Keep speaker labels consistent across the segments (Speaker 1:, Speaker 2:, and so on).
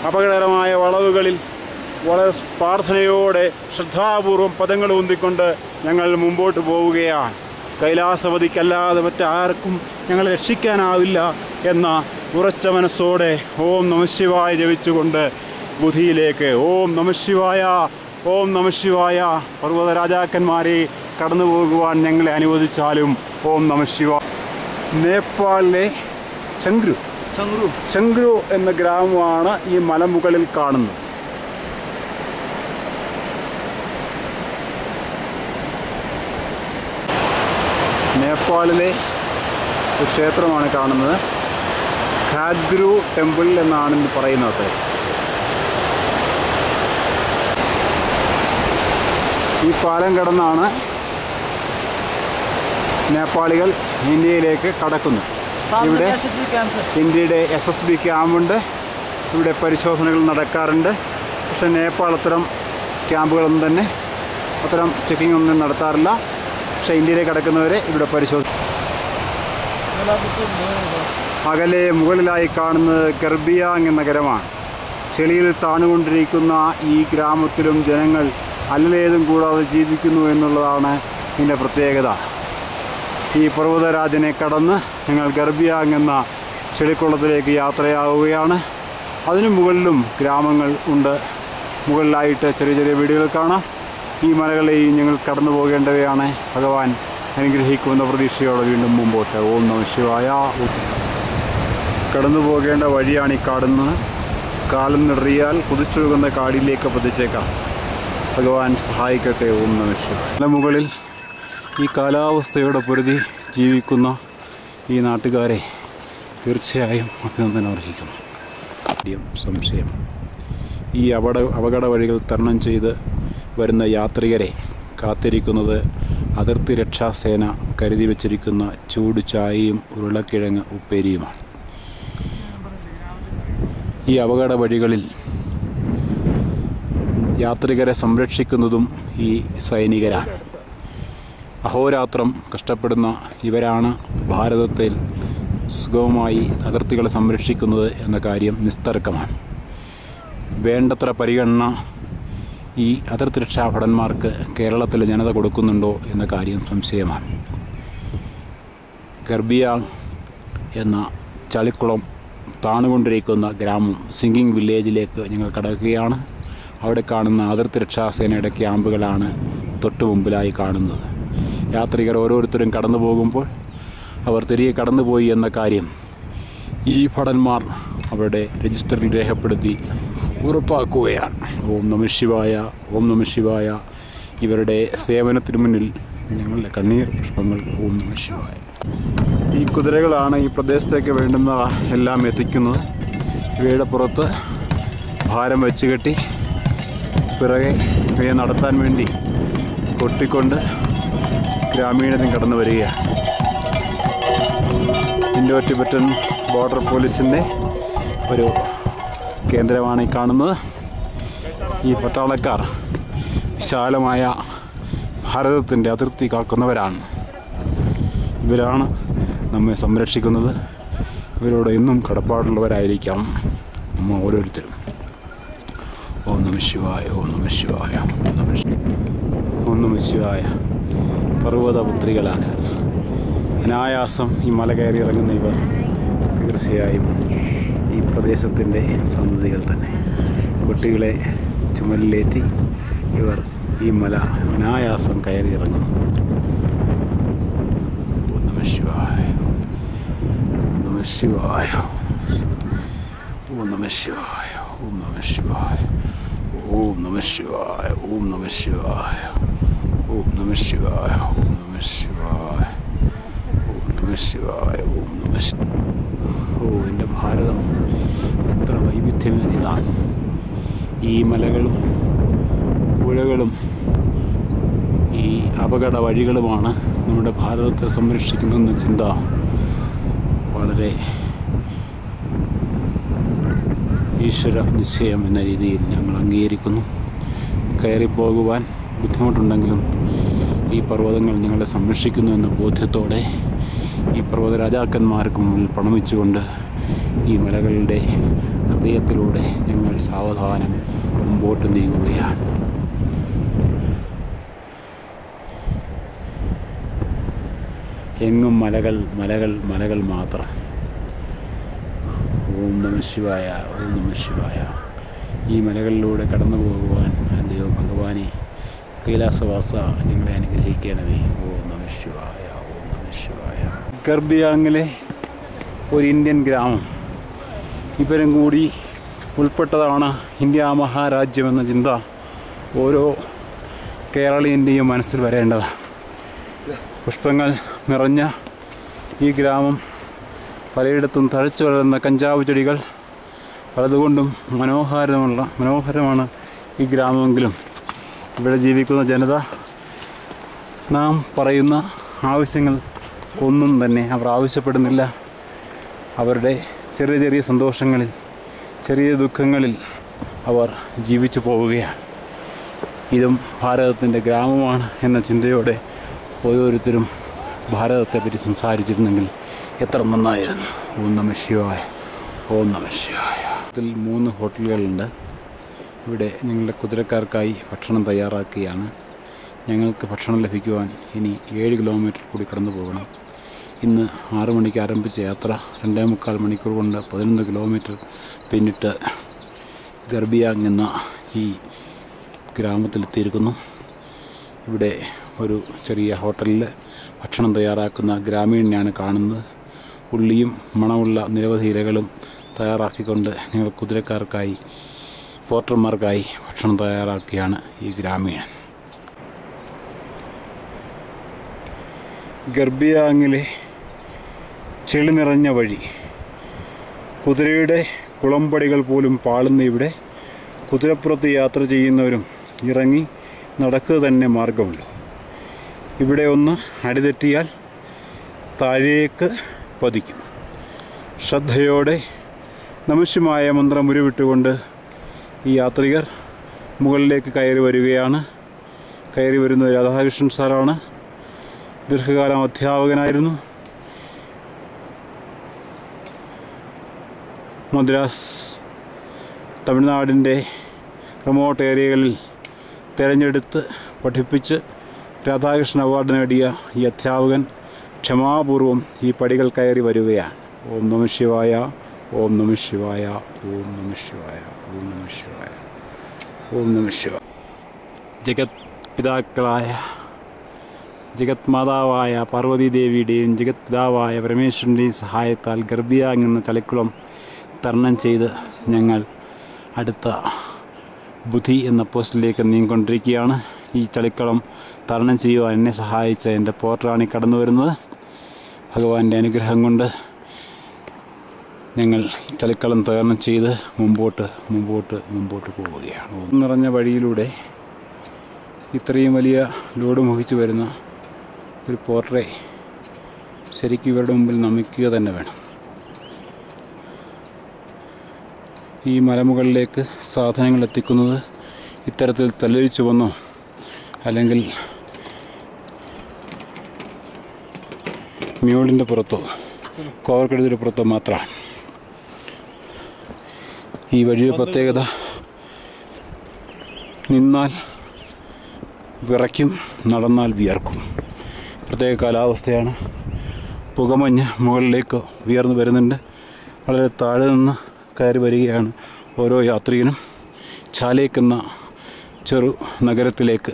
Speaker 1: അപകടകരമായ വളവുകളിൽ വളരെ പ്രാർത്ഥനയോടെ ശ്രദ്ധാപൂർവം പദങ്ങൾ ഊന്നിക്കൊണ്ട് ഞങ്ങൾ മുമ്പോട്ട് പോവുകയാണ്. കൈലാസവതിക്കല്ലാതെ മറ്റാർക്കും ഞങ്ങളെ രക്ഷിക്കാനാവില്ല എന്ന ഉറച്ച മനസ്സോടെ ഓം നമഃശിവായ ജപിച്ചുകൊണ്ട് ബുദ്ധിയിലേക്ക് ഓം നമഃശിവായ ഓം നമഃശിവായ. പർവ്വതരാജാക്കന്മാരെ കടന്നു പോകുവാൻ ഞങ്ങളെ അനുവദിച്ചാലും ഓം നമഃശിവായ. നേപ്പാളിലെ ചങ്ക്രു എന്ന ഗ്രാമമാണ് ഈ മലമുകളിൽ കാണുന്നത്. നേപ്പാളിലെ ഒരു ക്ഷേത്രമാണ് കാണുന്നത്. ഖാദ്രു ടെമ്പിൾ എന്നാണ് ഇന്ന് പറയുന്നത്. ഈ പാലം കടന്നാണ് നേപ്പാളികൾ ഇന്ത്യയിലേക്ക് കടക്കുന്നത്. ഇവിടെ ഇന്ത്യയുടെ SSB ക്യാമ്പുണ്ട്. ഇവിടെ പരിശോധനകൾ നടക്കാറുണ്ട്. പക്ഷേ നേപ്പാൾ അത്തരം ക്യാമ്പുകളൊന്നും തന്നെ അത്തരം ചെക്കിംഗ് ഒന്നും നടത്താറില്ല. പക്ഷേ ഇന്ത്യയിലേക്ക് കടക്കുന്നവരെ ഇവിടെ പരിശോധിക്കും. അകലെ മുകളിലായി കാണുന്നത് ഗർബിയാങ് എന്ന നഗരമാണ്. ചെളിയിൽ താണുകൊണ്ടിരിക്കുന്ന ഈ ഗ്രാമത്തിലും ജനങ്ങൾ അല്ലേതും കൂടാതെ ജീവിക്കുന്നു എന്നുള്ളതാണ് ഇതിൻ്റെ പ്രത്യേകത. ഈ പർവ്വതരാജനെ കടന്ന് ഞങ്ങൾ ഗർബിയാങ് എന്ന ചെളിക്കുളത്തിലേക്ക് യാത്രയാവുകയാണ്. അതിനു മുകളിലും ഗ്രാമങ്ങൾ ഉണ്ട്. മുകളിലായിട്ട് ചെറിയ ചെറിയ വീടുകൾ കാണാം. ഈ മലകളെയും ഞങ്ങൾ കടന്നു പോകേണ്ടവയാണ്. ഭഗവാൻ അനുഗ്രഹിക്കുമെന്ന പ്രതീക്ഷയോടെ വീണ്ടും മുമ്പോട്ട്. ഓം നമഃശിവായ. കടന്നു പോകേണ്ട വഴിയാണ് ഈ കാണുന്നത്. കാലം നിറിയാൽ കുതിച്ചൊഴുകുന്ന കാടിലേക്ക് പതിച്ചേക്കാം. ഭഗവാൻ സഹായിക്കട്ടെ. ഓം നമഃശിവായ. മുകളിൽ ഈ കാലാവസ്ഥയോടെ പൊരുതി ജീവിക്കുന്ന ഈ നാട്ടുകാരെ തീർച്ചയായും അഭിനന്ദനം അർഹിക്കുന്നു. സംശയം ഈ അപകട വഴികൾ തരണം ചെയ്ത് വരുന്ന യാത്രികരെ കാത്തിരിക്കുന്നത് അതിർത്തി രക്ഷാസേന കരുതി വച്ചിരിക്കുന്ന ചൂട് ചായയും ഉരുളക്കിഴങ്ങ് ഉപ്പേരിയുമാണ്. ഈ അപകട വഴികളിൽ യാത്രികരെ സംരക്ഷിക്കുന്നതും ഈ സൈനികരാണ്. അഹോരാത്രം കഷ്ടപ്പെടുന്ന ഇവരാണ് ഭാരതത്തിൽ സുഗമമായി അതിർത്തികളെ സംരക്ഷിക്കുന്നത് എന്ന കാര്യം നിസ്തർക്കമാണ്. വേണ്ടത്ര പരിഗണന ഈ അതിർത്തി രക്ഷാഭടന്മാർക്ക് കേരളത്തിലെ ജനത കൊടുക്കുന്നുണ്ടോ എന്ന കാര്യം സംശയമാണ്. ഗർബിയാങ് എന്ന ചളിക്കുളം താണുകൊണ്ടിരിക്കുന്ന ഗ്രാമം സിംഗിങ് വില്ലേജിലേക്ക് ഞങ്ങൾ കടക്കുകയാണ്. അവിടെ കാണുന്ന അതിർത്തി രക്ഷാസേനയുടെ ക്യാമ്പുകളാണ് തൊട്ടു മുമ്പിലായി കാണുന്നത്. യാത്രികർ ഓരോരുത്തരും കടന്നു പോകുമ്പോൾ അവർ തിരികെ കടന്നുപോയി എന്ന കാര്യം ഈ ഭടന്മാർ അവരുടെ രജിസ്റ്ററിൽ രേഖപ്പെടുത്തി ഉറപ്പാക്കുകയാണ്. ഓം നമഃശിവായ. ഓം നമഃശിവായ. ഇവരുടെ സേവനത്തിന് മുന്നിൽ ഞങ്ങളുടെ കണ്ണീർ പുഷ്പങ്ങൾ. ഓം നമഃശിവായ. ഈ കുതിരകളാണ് ഈ പ്രദേശത്തേക്ക് വേണ്ടുന്ന എല്ലാം എത്തിക്കുന്നത്. ഇവയുടെ പുറത്ത് ഭാരം വെച്ച് കെട്ടി പിറകെ ഇവയെ നടത്താൻ വേണ്ടി കൊട്ടിക്കൊണ്ട് ഗ്രാമീണരും കടന്നു വരികയാണ്. ഇൻഡോ ടിബറ്റൻ ബോർഡർ പോലീസിൻ്റെ ഒരു കേന്ദ്രമാണ് ഈ കാണുന്നത്. ഈ പട്ടാളക്കാർ വിശാലമായ ഭാരതത്തിൻ്റെ അതിർത്തി കാക്കുന്നവരാണ്. ഇവരാണ് നമ്മെ സംരക്ഷിക്കുന്നത്. ഇവരോട് എന്നും കടപ്പാടുള്ളവരായിരിക്കാം നമ്മ ഓരോരുത്തരും. ഓം നമഃശിവായ. ഓം നമഃശിവായ. ഓം നമഃശിവായ. പർവ്വതപുത്രികളാണ്. അനായാസം ഈ മല കയറി ഇറങ്ങുന്ന ഇവർ തീർച്ചയായും ഈ പ്രദേശത്തിൻ്റെ സന്തതികൾ തന്നെ. കുട്ടികളെ ചുമലിലേറ്റി ഇവർ ഈ മല അനായാസം കയറി ഇറങ്ങുന്നു. ഓം നമഃശിവായ. ഓം നമഃശിവായ. ഓം നമഃശിവായ. ഓം നമഃശിവായ. ഓം നമഃശിവായ. ഓം നമഃശിവായ. ഓം നമഃശിവായ. ഓം നമഃശിവായ. ഓം നമഃശിവായ. ഓം നമഃശിവായ. ഓ, എൻ്റെ ഭാരതം എത്ര വൈവിധ്യമേറിയതാണ്. ഈ മലകളും പുഴകളും ഈ അപകട വഴികളുമാണ് നമ്മുടെ ഭാരതത്തെ സംരക്ഷിക്കുന്നതെന്ന ചിന്ത വളരെ ഈശ്വര നിശ്ചയം എന്ന രീതിയിൽ ഞങ്ങൾ അംഗീകരിക്കുന്നു. കയറിപ്പോകുവാൻ ബുദ്ധിമുട്ടുണ്ടെങ്കിലും ഈ പർവ്വതങ്ങൾ ഞങ്ങളെ സംരക്ഷിക്കുന്നു എന്ന ബോധ്യത്തോടെ ഈ പർവ്വത രാജാക്കന്മാർക്ക് മുന്നിൽ പ്രണമിച്ചുകൊണ്ട് ഈ മലകളുടെ ഹൃദയത്തിലൂടെ ഞങ്ങൾ സാവധാനം മുമ്പോട്ട് നീങ്ങുകയാണ്. എങ്ങും മലകൾ മലകൾ മലകൾ മാത്രം. ഓം നമഃ ശിവായ, ഓം നമഃ ശിവായ. ഈ മലകളിലൂടെ കടന്നു പോകുവാൻ അല്ലയോ ഭഗവാനെ, കൈലാസവാസ ഞങ്ങളെ അനുഗ്രഹിക്കണമേ. ഓം നമഃ ശിവായ, ഓം നമഃ ശിവായ. ഗർബിയാങ്ങിലെ ഒരു ഇന്ത്യൻ ഗ്രാമം, ഇവരും കൂടി ഉൾപ്പെട്ടതാണ് ഇന്ത്യ മഹാരാജ്യമെന്ന ചിന്ത ഓരോ കേരളീയൻ്റെയും മനസ്സിൽ വരേണ്ടതാണ്. പുഷ്പങ്ങൾ നിറഞ്ഞ ഈ ഗ്രാമം, പലയിടത്തും തഴച്ചു വളരുന്ന കഞ്ചാവ് ചെടികൾ, പലതുകൊണ്ടും മനോഹരമാണ് ഈ ഗ്രാമമെങ്കിലും ഇവിടെ ജീവിക്കുന്ന ജനത നാം പറയുന്ന ആവശ്യങ്ങൾ ഒന്നും തന്നെ അവർ ആവശ്യപ്പെടുന്നില്ല. അവരുടെ ചെറിയ ചെറിയ സന്തോഷങ്ങളിൽ, ചെറിയ ദുഃഖങ്ങളിൽ അവർ ജീവിച്ചു പോവുകയാണ്. ഇതും ഭാരതത്തിൻ്റെ ഗ്രാമമാണ് എന്ന ചിന്തയോടെ ഓരോരുത്തരും ഭാരതത്തെപ്പറ്റി സംസാരിച്ചിരുന്നെങ്കിൽ എത്ര നന്നായിരുന്നു. ഓം നമഃ ശിവായ, ഓം നമഃ ശിവായ. ഇതിൽ 3 ഹോട്ടലുകളുണ്ട്. ഇവിടെ ഞങ്ങളുടെ കുതിരക്കാർക്കായി ഭക്ഷണം തയ്യാറാക്കുകയാണ്. ഞങ്ങൾക്ക് ഭക്ഷണം ലഭിക്കുവാൻ ഇനി 7 കിലോമീറ്റർ കൂടി കടന്നു പോകണം. ഇന്ന് 6 മണിക്ക് ആരംഭിച്ച യാത്ര 2.25 മണിക്കൂർ കൊണ്ട് 11 കിലോമീറ്റർ പിന്നിട്ട് ഗർബിയാങ് എന്ന ഈ ഗ്രാമത്തിലെത്തിയിരിക്കുന്നു. ഇവിടെ ഒരു ചെറിയ ഹോട്ടലിൽ ഭക്ഷണം തയ്യാറാക്കുന്ന ഗ്രാമീണനെയാണ് കാണുന്നത്. ഉള്ളിയും മണമുള്ള നിരവധി ഇലകളും തയ്യാറാക്കിക്കൊണ്ട് ഞങ്ങൾ കുതിരക്കാർക്കായി, പോർട്ടർമാർക്കായി ഭക്ഷണം തയ്യാറാക്കിയാണ് ഈ ഗ്രാമീണൻ. ഗർബിയാങ്ങിലെ ചെളി നിറഞ്ഞ വഴി, കുതിരയുടെ കുളമ്പടികൾ പോലും പാളുന്ന ഇവിടെ കുതിരപ്പുറത്ത് യാത്ര ചെയ്യുന്നവരും ഇറങ്ങി നടക്കുക തന്നെ മാർഗമുള്ളൂ. ഇവിടെ ഒന്ന് അടിതെറ്റിയാൽ താഴേക്ക് പതിക്കും. ശ്രദ്ധയോടെ നമഃശിവായ മന്ത്രം ഉരുവിട്ടുകൊണ്ട് ഈ യാത്രികർ മുകളിലേക്ക് കയറി വരികയാണ്. കയറി വരുന്നത് രാധാകൃഷ്ണൻ സാറാണ്. ദീർഘകാലം അധ്യാപകനായിരുന്നു. മദ്രാസ്, തമിഴ്നാടിൻ്റെ റിമോട്ട് ഏരിയകളിൽ തിരഞ്ഞെടുത്ത് പഠിപ്പിച്ച് രാധാകൃഷ്ണൻ അവാർഡ് നേടിയ ഈ അധ്യാപകൻ ക്ഷമാപൂർവം ഈ പടികൾ കയറി വരികയാണ്. ഓം നമഃ ശിവായ, ഓം നമഃ ശിവായ, ഓം നമഃ ശിവായ, ഓം നമഃ ശിവായ, ഓം നമഃ ശിവായ. ജഗത് പിതാക്കളായ, ജഗത് മാതാവായ പാർവതീദേവിയുടെയും ജഗത് പിതാവായ പരമേശ്വരൻ്റെയും സഹായത്താൽ ഗർബിയാങ് എന്ന ചളിക്കുളം തരണം ചെയ്ത് ഞങ്ങൾ അടുത്ത ബുധി എന്ന പോസ്റ്റിലേക്ക് നീങ്ങിക്കൊണ്ടിരിക്കുകയാണ്. ഈ ചളിക്കളം തരണം ചെയ്യുവാൻ എന്നെ സഹായിച്ച എൻ്റെ പോർട്ടറാണ് കടന്നു വരുന്നത്. ഭഗവാന്റെ അനുഗ്രഹം കൊണ്ട് ഞങ്ങൾ ചളിക്കളം തരണം ചെയ്ത് മുമ്പോട്ട് പോവുകയാണ്. നിറഞ്ഞ വഴിയിലൂടെ ഇത്രയും വലിയ ലോഡ് വഹിച്ചു വരുന്ന ഒരു പോർട്ടറെ ശരിക്കും ഇവരുടെ മുമ്പിൽ നമിക്കുക തന്നെ വേണം. ഈ മലമുകളിലേക്ക് സാധനങ്ങൾ എത്തിക്കുന്നത് ഇത്തരത്തിൽ തലരിച്ചു വന്നോ അല്ലെങ്കിൽ മ്യൂളിൻ്റെ പുറത്തോ കോവർക്കെടുത്തിൻ്റെ പുറത്തോ മാത്രമാണ്. ഈ വഴിയുടെ പ്രത്യേകത, നിന്നാൽ വിറയ്ക്കും, നടന്നാൽ വിയർക്കും. പ്രത്യേക കാലാവസ്ഥയാണ്. പുകമഞ്ഞ് മുകളിലേക്ക് ഉയർന്നു വരുന്നുണ്ട്. വളരെ താഴെ നിന്ന് കയറി വരികയാണ് ഓരോ യാത്രികനും. ചാലേക്കെന്ന ചെറു നഗരത്തിലേക്ക്,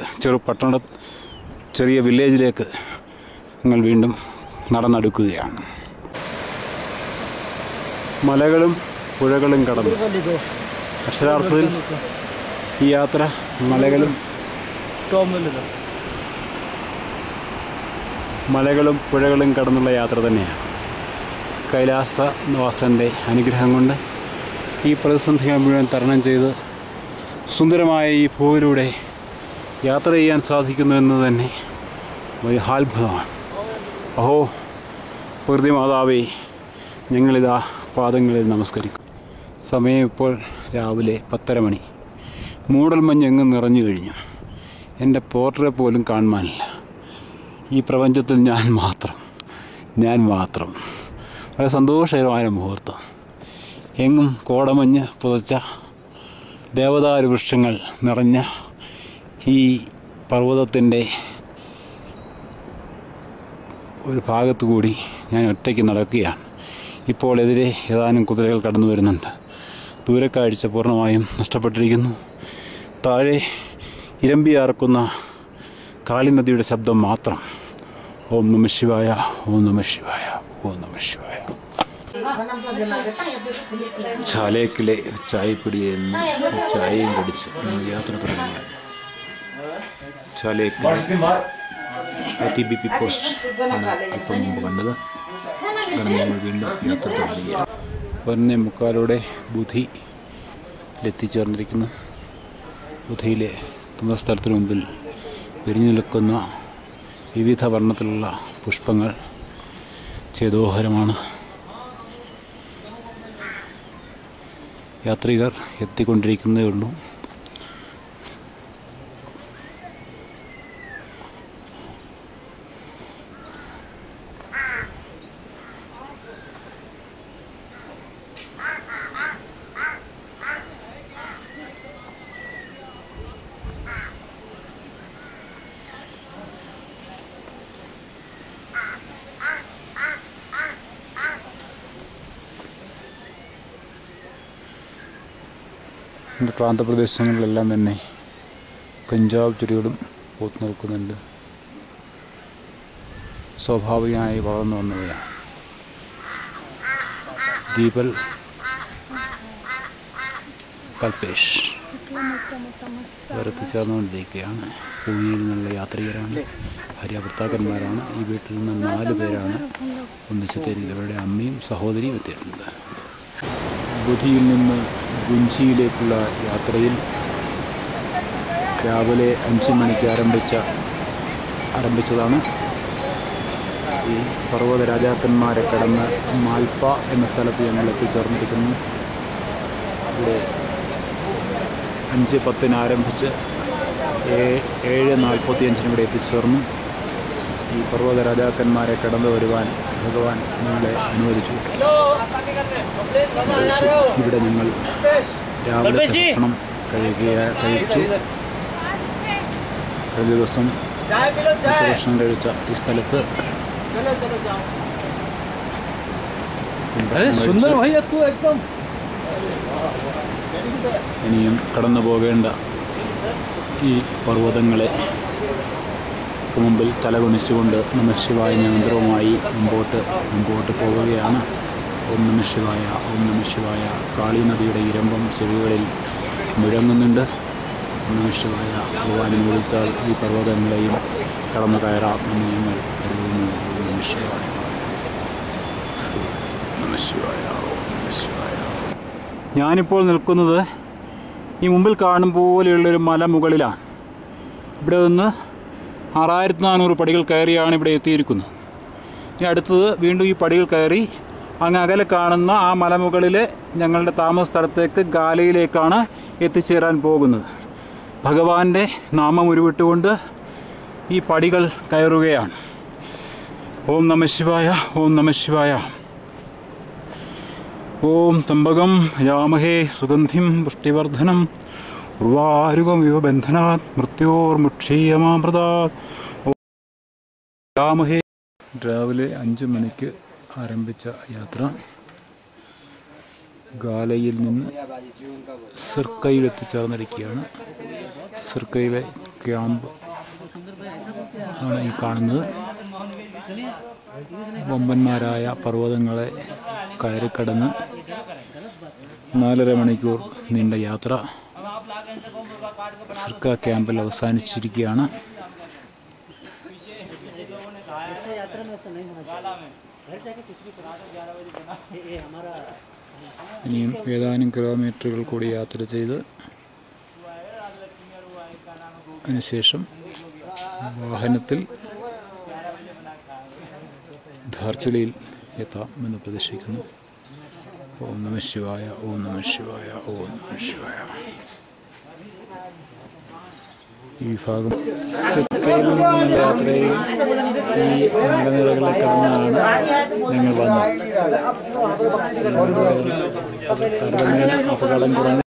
Speaker 1: ചെറിയ വില്ലേജിലേക്ക് ഞങ്ങൾ വീണ്ടും നടന്നെടുക്കുകയാണ്. മലകളും പുഴകളും കടന്നു. അക്ഷരാർത്ഥത്തിൽ ഈ യാത്ര മലകളും പുഴകളും കടന്നുള്ള യാത്ര തന്നെയാണ്. കൈലാസവാസൻ്റെ അനുഗ്രഹം കൊണ്ട് ഈ പ്രതിസന്ധികൾ മുഴുവൻ തരണം ചെയ്ത് സുന്ദരമായ ഈ ഭൂവിലൂടെ യാത്ര ചെയ്യാൻ സാധിക്കുന്നു എന്ന് തന്നെ ഒരു അത്ഭുതമാണ്. അഹോ പ്രകൃതി മാതാവേ, ഞങ്ങളിതാ പാദങ്ങളിൽ നമസ്കരിക്കും. സമയം ഇപ്പോൾ രാവിലെ 10:30 മണി. മൂടൽമഞ്ഞ് എങ്ങും നിറഞ്ഞു കഴിഞ്ഞു. എൻ്റെ പോർട്ടറെ പോലും കാണുവാനില്ല. ഈ പ്രപഞ്ചത്തിൽ ഞാൻ മാത്രം. വളരെ സന്തോഷകരമായ മുഹൂർത്തം. എങ്ങും കോടമഞ്ഞ് പുതച്ച ദേവദാരു വൃക്ഷങ്ങൾ നിറഞ്ഞ ഈ പർവ്വതത്തിൻ്റെ ഒരു ഭാഗത്തുകൂടി ഞാൻ ഒറ്റയ്ക്ക് നടക്കുകയാണ്. ഇപ്പോൾ എതിരെ ഏതാനും കുതിരകൾ കടന്നു വരുന്നുണ്ട്. ദൂരക്കാഴ്ച പൂർണ്ണമായും നഷ്ടപ്പെട്ടിരിക്കുന്നു. താഴെ ഇരമ്പിയാർക്കുന്ന കാളിനദിയുടെ ശബ്ദം മാത്രം. ഓം നമഃ ശിവായ, ഓം നമഃ ശിവായ, ഓം നമഃ ശിവായ. ചാലേക്കിലെ ചായപ്പിടിയിൽ നിന്ന് ചായയും കടിച്ച് യാത്ര തുടങ്ങി. ചാലേക്കിലെ ITBP പോസ്റ്റ് ആണ് ഇപ്പം മുമ്പ് കണ്ടത്. നമ്മൾ വീണ്ടും യാത്ര തുടങ്ങി. 1:45 ബുധിയിലെത്തിച്ചേർന്നിരിക്കുന്നു. ബുധിയിലെ സ്ഥലത്തിന് മുമ്പിൽ വിരിഞ്ഞു നിൽക്കുന്ന വിവിധ വർണ്ണത്തിലുള്ള പുഷ്പങ്ങൾ ചേതോഹരമാണ്. യാത്രികർ എത്തിക്കൊണ്ടിരിക്കുന്നേ ഉള്ളൂ. പ്രാന്തപ്രദേശങ്ങളിലെല്ലാം തന്നെ കഞ്ചാവ് ചെടികളും പൂത്തു നിൽക്കുന്നുണ്ട്. സ്വാഭാവികമായി വളർന്നു വന്നവയാണ്. ദീപൽ കൽപേഷ് എത്തിച്ചേർന്നുകൊണ്ടിരിക്കുകയാണ്. ഭൂമിയിൽ നിന്നുള്ള യാത്രികരാണ്, ഭാര്യ ഭർത്താക്കന്മാരാണ്. ഈ വീട്ടിൽ നിന്ന് 4 പേരാണ് ഒന്നിച്ചെത്തിയിരിക്കുന്നത്. ഇവരുടെ അമ്മയും സഹോദരിയും എത്തിയിട്ടുണ്ട്. ബുധിയിൽ നിന്ന് ഗുഞ്ചിയിലേക്കുള്ള യാത്രയിൽ രാവിലെ 5 മണിക്ക് ആരംഭിച്ചതാണ്. ഈ പർവ്വത രാജാക്കന്മാരെ കടന്ന് മാൽപ്പ എന്ന സ്ഥലത്ത് ഞങ്ങൾ എത്തിച്ചേർന്നിരിക്കുന്നു. ഇവിടെ 5:10 ആരംഭിച്ച് 7:45 ഇവിടെ എത്തിച്ചേർന്നു. ഈ പർവ്വത രാജാക്കന്മാരെ കടന്നു വരുവാൻ ഭഗവാൻ ഞങ്ങളെ അനുവദിച്ചു. ഇവിടെ ഞങ്ങൾ രാവിലെ ഭക്ഷണം കഴിച്ചു. കഴിഞ്ഞ ദിവസം ഭക്ഷണം കഴിച്ച ഈ സ്ഥലത്ത് ഇനിയും കടന്നു പോകേണ്ട ഈ പർവ്വതങ്ങളെ മുമ്പിൽ തലകുണിച്ചുകൊണ്ട് നമഃ ശിവായ മന്ത്രവുമായി മുമ്പോട്ട് പോവുകയാണ്. ഓം നമഃ ശിവായ, ഓം നമഃ ശിവായ. കാളി നദിയുടെ ഇരമ്പം ചെവികളിൽ മുഴങ്ങുന്നുണ്ട്. ഓം നമഃ ശിവായ. ഭഗവാനെ വിളിച്ചാൽ ഈ പർവ്വതങ്ങളെയും കടന്നു കയറാം എന്ന് ഞങ്ങൾ കരുതുന്നു. ഓം നമഃ ശിവായ, നമഃ ശിവായ, ഓം നമഃ ശിവായ. ഞാനിപ്പോൾ നിൽക്കുന്നത് ഈ മുമ്പിൽ കാണും പോലെയുള്ളൊരു മല മുകളിലാണ്. ഇവിടെ നിന്ന് 6400 പടികൾ കയറിയാണ് ഇവിടെ എത്തിയിരിക്കുന്നത്. ഇനി അടുത്തത് വീണ്ടും ഈ പടികൾ കയറി അങ്ങ് അകലെ കാണുന്ന ആ മലമുകളിലെ ഞങ്ങളുടെ താമസ സ്ഥലത്തേക്ക് ഗാലയിലേക്കാണ് എത്തിച്ചേരാൻ പോകുന്നത്. ഭഗവാന്റെ നാമം ഉരുവിട്ടുകൊണ്ട് ഈ പടികൾ കയറുകയാണ്. ഓം നമഃ ശിവായ, ഓം നമഃ ശിവായ. ഓം തമ്പകം യാമഹേ സുഗന്ധിം പുഷ്ടിവർദ്ധനം ഉർവാരുകമിവ ബന്ധനാത് മൃത്യോർമുക്ഷീയമാമൃതാത്. യാമഹേ. രാവിലെ 5 മണിക്ക് ആരംഭിച്ച യാത്ര ഗാലയിൽ നിന്ന് സിർക്കയിൽ എത്തിച്ചേർന്നിരിക്കുകയാണ്. സിർക്കയിലെ ക്യാമ്പ് ആണ് ഈ കാണുന്നത്. വമ്പന്മാരായ പർവ്വതങ്ങളെ കയറിക്കടന്ന് 4.5 മണിക്കൂർ നീണ്ട യാത്ര സിർക്ക ക്യാമ്പിൽ അവസാനിച്ചിരിക്കുകയാണ്. ഇനിയും ഏതാനും കിലോമീറ്ററുകൾ കൂടി യാത്ര ചെയ്ത് അതിനുശേഷം വാഹനത്തിൽ ധാർച്ചുലയിൽ എത്താമെന്ന് പ്രതീക്ഷിക്കുന്നു. ഓം നമഃ ശിവായ, ഓം നമഃ ശിവായ, ഓം നമഃ ശിവായ. ഈ ഭാഗം സിക്കിമിൽ നിന്നുള്ള യാത്രയിൽ ഈ മലനിരകളിൽ കടന്നാണ് ഞങ്ങൾ വന്നത്. അപകടം കുറഞ്ഞ